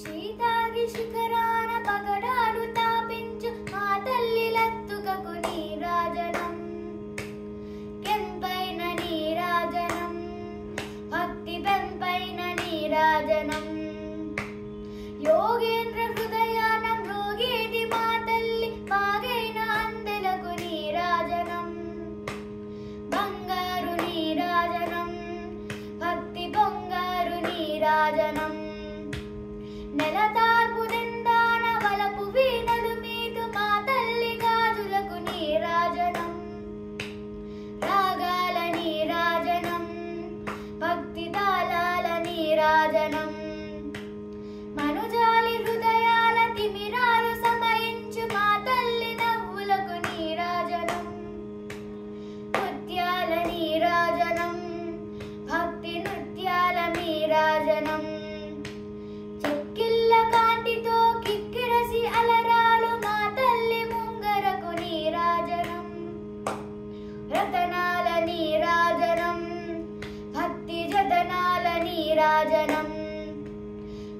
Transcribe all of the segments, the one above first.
శీతాగి శిఖరాన పగడాలు తాపించు మా తల్లి లత్తుకకు నీరాజనం కెంపైన నీరాజనం భక్తి పెంపైన నీరాజనం యోగేంద్ర హృదయానం రోగేది మా తల్లి బాగైన అందెలకు నీరాజనం బంగారు నీరాజనం భక్తి బొంగారు నీరాజనం నెలతార్పు నిందాన వలపు వీణలు మీటు మా తల్లి గాజులకు నీరాజనం రాగాల నీరాజనం భక్తి తాళాల నీరాజనం మనుజాలి హృదయాల తిమిరాలు సమయించు మా తల్లి నవ్వులకు నీరాజనం నృత్యాల నీరాజనం భక్తి నృత్యాల నీరాజనం చెక్కిళ్ళ కాంతితో కిక్కిరసి అలరాలు మా తల్లి ముంగరకు నీరాజనం రతనాల నీరాజనం భక్తి జతనాల నీరాజనం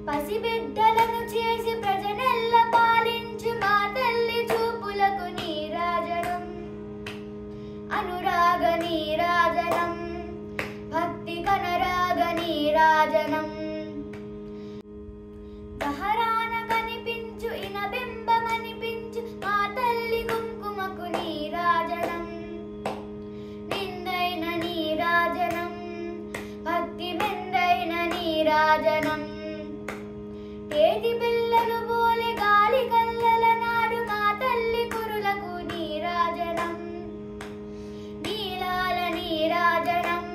పసిబిడ్డలను చేసి ప్రజనెల్ల పాలించు మా తల్లి చూపులకు నీరాజనం అనురాగ నీరాజనం భక్తి కనరాగ నీరాజనం దహరాన కనిపించు ఇనబింబమనిపించు మా తల్లి కుంకుమకు నీరాజనం నిందైన నీరాజనం భక్తి మెందైన నీరాజనం ఏటి పిల్లలు బోలె గాలి కల్లల నాడు మా తల్లి కురులకు నీరాజనం నీలాల నీరాజనం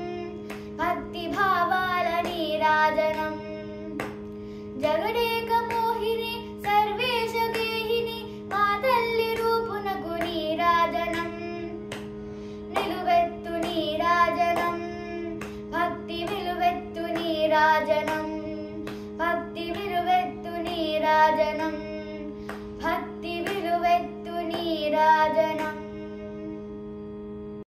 భక్తి భావాల నీరాజనం జగడేక మోహిని సర్వేశ గేహిని మా తల్లి రూపునకు నీరాజనం నిలువెత్తు నీరాజనం భక్తి విలువెత్తు నీరాజనం